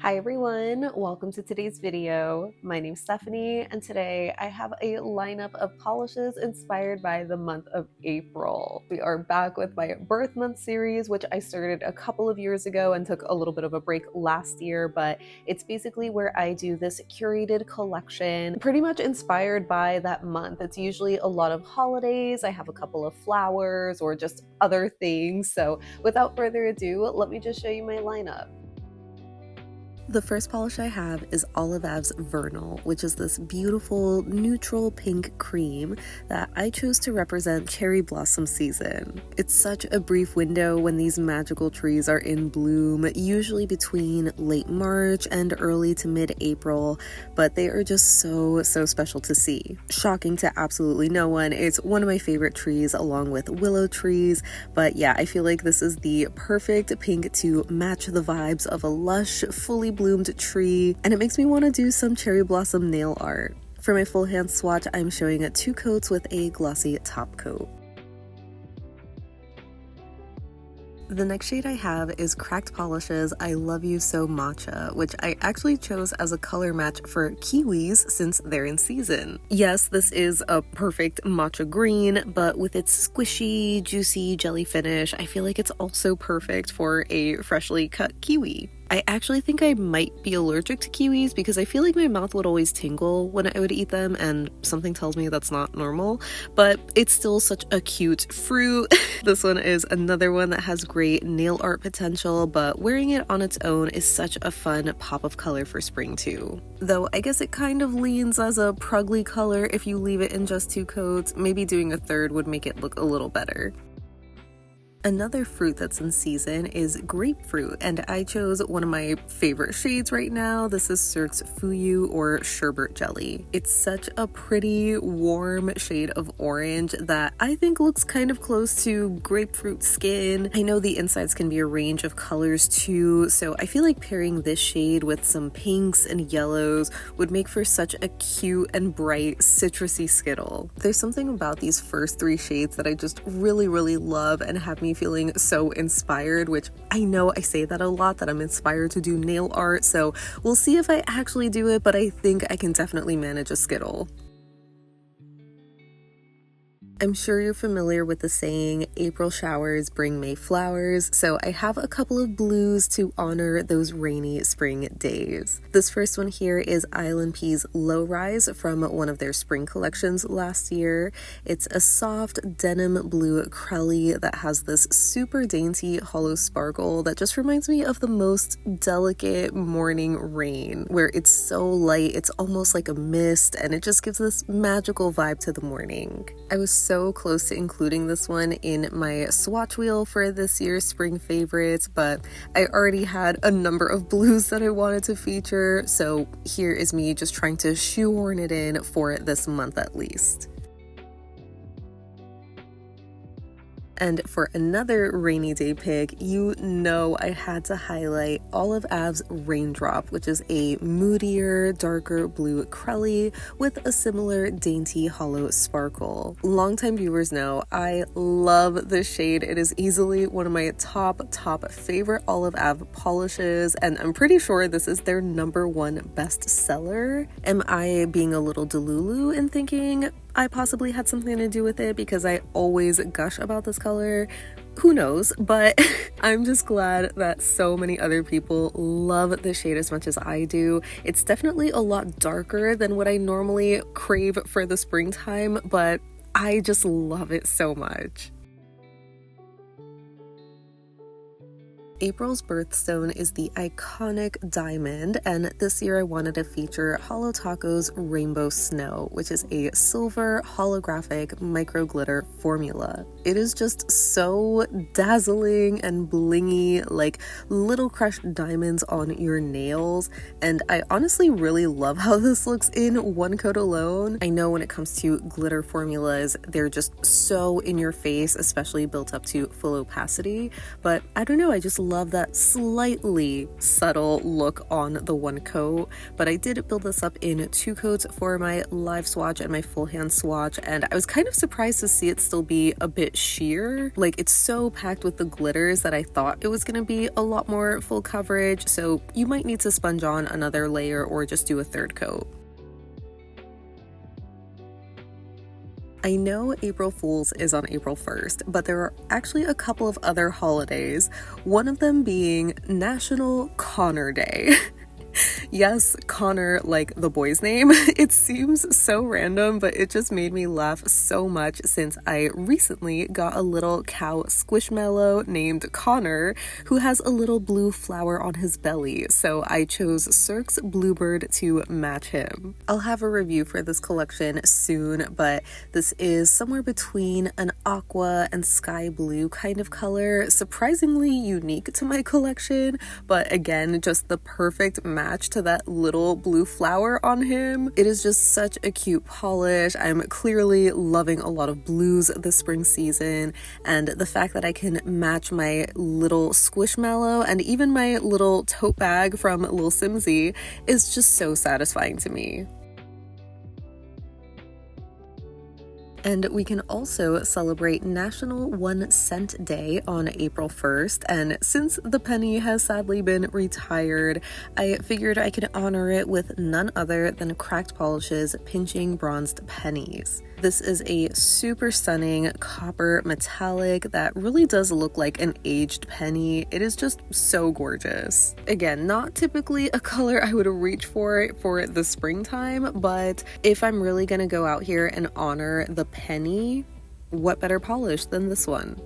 Hi everyone, welcome to today's video. My name's Stephanie and today I have a lineup of polishes inspired by the month of April. We are back with my birth month series, which I started a couple of years ago and took a little bit of a break last year, but it's basically where I do this curated collection pretty much inspired by that month. It's usually a lot of holidays, I have a couple of flowers or just other things. So without further ado, let me just show you my lineup. The first polish I have is Ave Vernal, which is this beautiful neutral pink cream that I chose to represent cherry blossom season. It's such a brief window when these magical trees are in bloom, usually between late March and early to mid-April, but they are just so special to see. Shocking to absolutely no one, it's one of my favorite trees along with willow trees, but yeah, I feel like this is the perfect pink to match the vibes of a lush, fully bloomed tree, and it makes me want to do some cherry blossom nail art. For my full hand swatch, I'm showing 2 coats with a glossy top coat. The next shade I have is Cracked Polish's I Love You So Matcha, which I actually chose as a color match for kiwis since they're in season. Yes, this is a perfect matcha green, but with its squishy, juicy jelly finish, I feel like it's also perfect for a freshly cut kiwi. I actually think I might be allergic to kiwis because I feel like my mouth would always tingle when I would eat them, and something tells me that's not normal, but it's still such a cute fruit. This one is another one that has great nail art potential, but wearing it on its own is such a fun pop of color for spring too. Though I guess it kind of leans as a prugly color if you leave it in just 2 coats. Maybe doing a third would make it look a little better. Another fruit that's in season is grapefruit, and I chose one of my favorite shades right now. This is Cirque's Fuyū or Sherbet jelly. It's such a pretty, warm shade of orange that I think looks kind of close to grapefruit skin. I know the insides can be a range of colors too, so I feel like pairing this shade with some pinks and yellows would make for such a cute and bright citrusy skittle. There's something about these first 3 shades that I just really love and have me feeling so inspired, which I know I say that a lot, that I'm inspired to do nail art, so we'll see if I actually do it, but I think I can definitely manage a skittle. I'm sure you're familiar with the saying, April showers bring May flowers, so I have a couple of blues to honor those rainy spring days. This first one here is ILNP's Low Rise from one of their spring collections last year. It's a soft denim blue crelly that has this super dainty hollow sparkle that just reminds me of the most delicate morning rain, where it's so light, it's almost like a mist, and it just gives this magical vibe to the morning. I was so close to including this one in my swatch wheel for this year's spring favorites, but I already had a number of blues that I wanted to feature, so here is me just trying to shoehorn it in for this month at least. And for another rainy day pick, you know I had to highlight Ave Raindrop, which is a moodier, darker blue crelly with a similar dainty hollow sparkle. Longtime viewers know I love this shade. It is easily one of my top favorite Olive Ave polishes, and I'm pretty sure this is their #1 bestseller. Am I being a little delulu in thinking I possibly had something to do with it because I always gush about this color? Who knows, but I'm just glad that so many other people love this shade as much as I do. It's definitely a lot darker than what I normally crave for the springtime, but I just love it so much. April's birthstone is the iconic diamond, and this year I wanted to feature Holo Taco's Rainbow Snow, which is a silver holographic micro glitter formula. It is just so dazzling and blingy, like little crushed diamonds on your nails, and I honestly really love how this looks in 1 coat alone. I know when it comes to glitter formulas, they're just so in your face, especially built up to full opacity, but I don't know, I just love that slightly subtle look on the one coat, but I did build this up in 2 coats for my live swatch and my full hand swatch, and I was kind of surprised to see it still be a bit sheer. Like, it's so packed with the glitters that I thought it was going to be a lot more full coverage, so you might need to sponge on another layer or just do a 3rd coat. I know April Fool's is on April 1st, but there are actually a couple of other holidays, one of them being National Connor Day. Yes, Connor, like the boy's name. It seems so random, but it just made me laugh so much since I recently got a little cow squishmallow named Connor who has a little blue flower on his belly, so I chose Cirque's Bluebird to match him. I'll have a review for this collection soon, but this is somewhere between an aqua and sky blue kind of color, surprisingly unique to my collection, but again, just the perfect match to that little blue flower on him. It is just such a cute polish. I'm clearly loving a lot of blues this spring season, and the fact that I can match my little squishmallow and even my little tote bag from Lil Simsy is just so satisfying to me. And we can also celebrate National 1 Cent Day on April 1st, and since the penny has sadly been retired, I figured I could honor it with none other than Cracked Polish's Pinching Bronzed Pennies. This is a super stunning copper metallic that really does look like an aged penny. It is just so gorgeous. Again, not typically a color I would reach for the springtime, but if I'm really gonna go out here and honor the penny, what better polish than this one?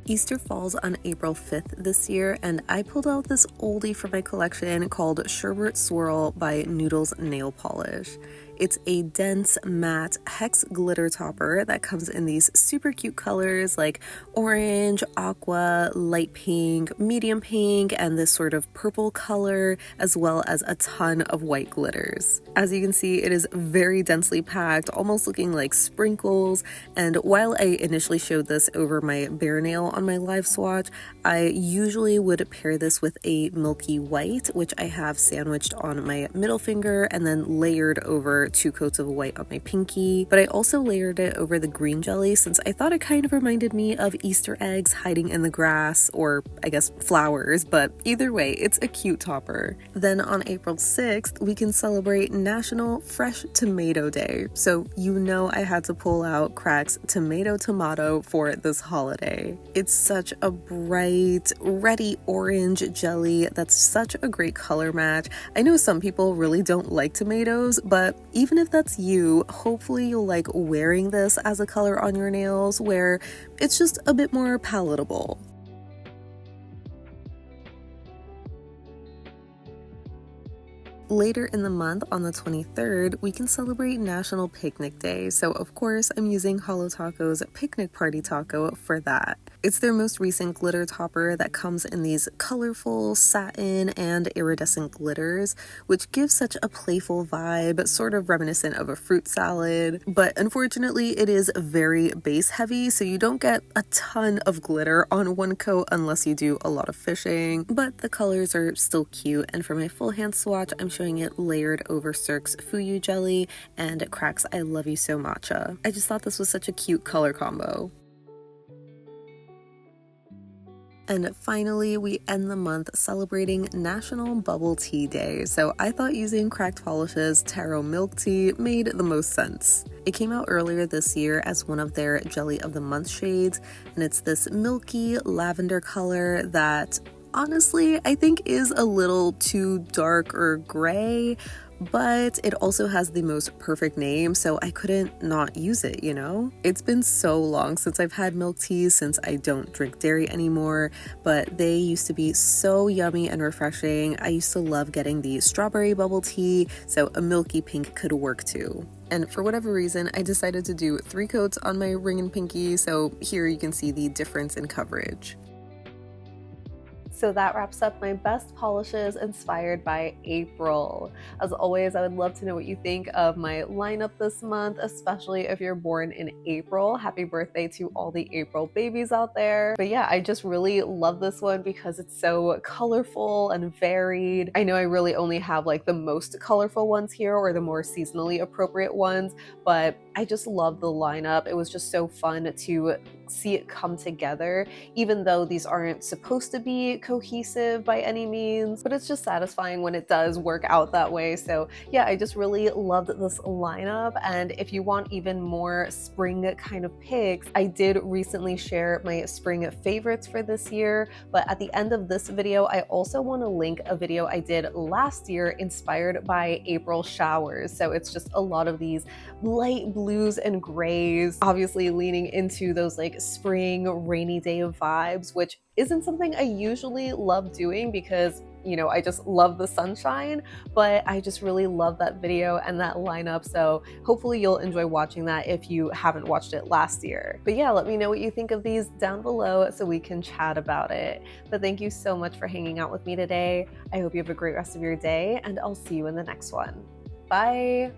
Easter falls on April 5th this year, and I pulled out this oldie from my collection called Sherbet Swirl by Noodles Nail Polish. It's a dense matte hex glitter topper that comes in these super cute colors like orange, aqua, light pink, medium pink, and this sort of purple color, as well as a ton of white glitters. As you can see, it is very densely packed, almost looking like sprinkles, and while I initially showed this over my bare nail on my live swatch, I usually would pair this with a milky white, which I have sandwiched on my middle finger and then layered over 2 coats of white on my pinky, but I also layered it over the green jelly since I thought it kind of reminded me of Easter eggs hiding in the grass, or I guess flowers, but either way, it's a cute topper. Then on April 6th, we can celebrate National Fresh Tomato Day, so you know I had to pull out Crack's Tomahto for this holiday. It's such a bright, reddy orange jelly that's such a great color match. I know some people really don't like tomatoes, but even if that's you, hopefully you'll like wearing this as a color on your nails where it's just a bit more palatable. Later in the month, on the 23rd, we can celebrate National Picnic Day, so of course I'm using Holo Taco's Picnic Party Taco for that. It's their most recent glitter topper that comes in these colorful satin and iridescent glitters, which gives such a playful vibe, sort of reminiscent of a fruit salad, but unfortunately it is very base heavy, so you don't get a ton of glitter on one coat unless you do a lot of fishing, but the colors are still cute, and for my full hand swatch, I'm showing it layered over Cirque's Fuyū jelly and Crack's I Love You So Matcha. I just thought this was such a cute color combo. And finally, we end the month celebrating National Bubble Tea Day, so I thought using Cracked Polish's Taro milk tea made the most sense. It came out earlier this year as one of their Jelly of the Month shades, and it's this milky lavender color that honestly I think is a little too dark or gray, but it also has the most perfect name, so I couldn't not use it, you know? It's been so long since I've had milk teas since I don't drink dairy anymore, but they used to be so yummy and refreshing. I used to love getting the strawberry bubble tea, so a milky pink could work too. And for whatever reason, I decided to do 3 coats on my ring and pinky, so here you can see the difference in coverage. So that wraps up my best polishes inspired by April. As always, I would love to know what you think of my lineup this month, especially if you're born in April. Happy birthday to all the April babies out there. But yeah, I just really love this one because it's so colorful and varied. I know I really only have like the most colorful ones here, or the more seasonally appropriate ones, but I just love the lineup. It was just so fun to see it come together, even though these aren't supposed to be cohesive by any means, but it's just satisfying when it does work out that way. So yeah, I just really loved this lineup. And if you want even more spring kind of picks, I did recently share my spring favorites for this year, but at the end of this video, I also want to link a video I did last year inspired by April showers. So it's just a lot of these light blues and grays, obviously leaning into those like spring rainy day vibes, which isn't something I usually love doing because, you know, I just love the sunshine, but I just really love that video and that lineup. So hopefully you'll enjoy watching that if you haven't watched it last year. But yeah, let me know what you think of these down below so we can chat about it. But thank you so much for hanging out with me today. I hope you have a great rest of your day, and I'll see you in the next one. Bye.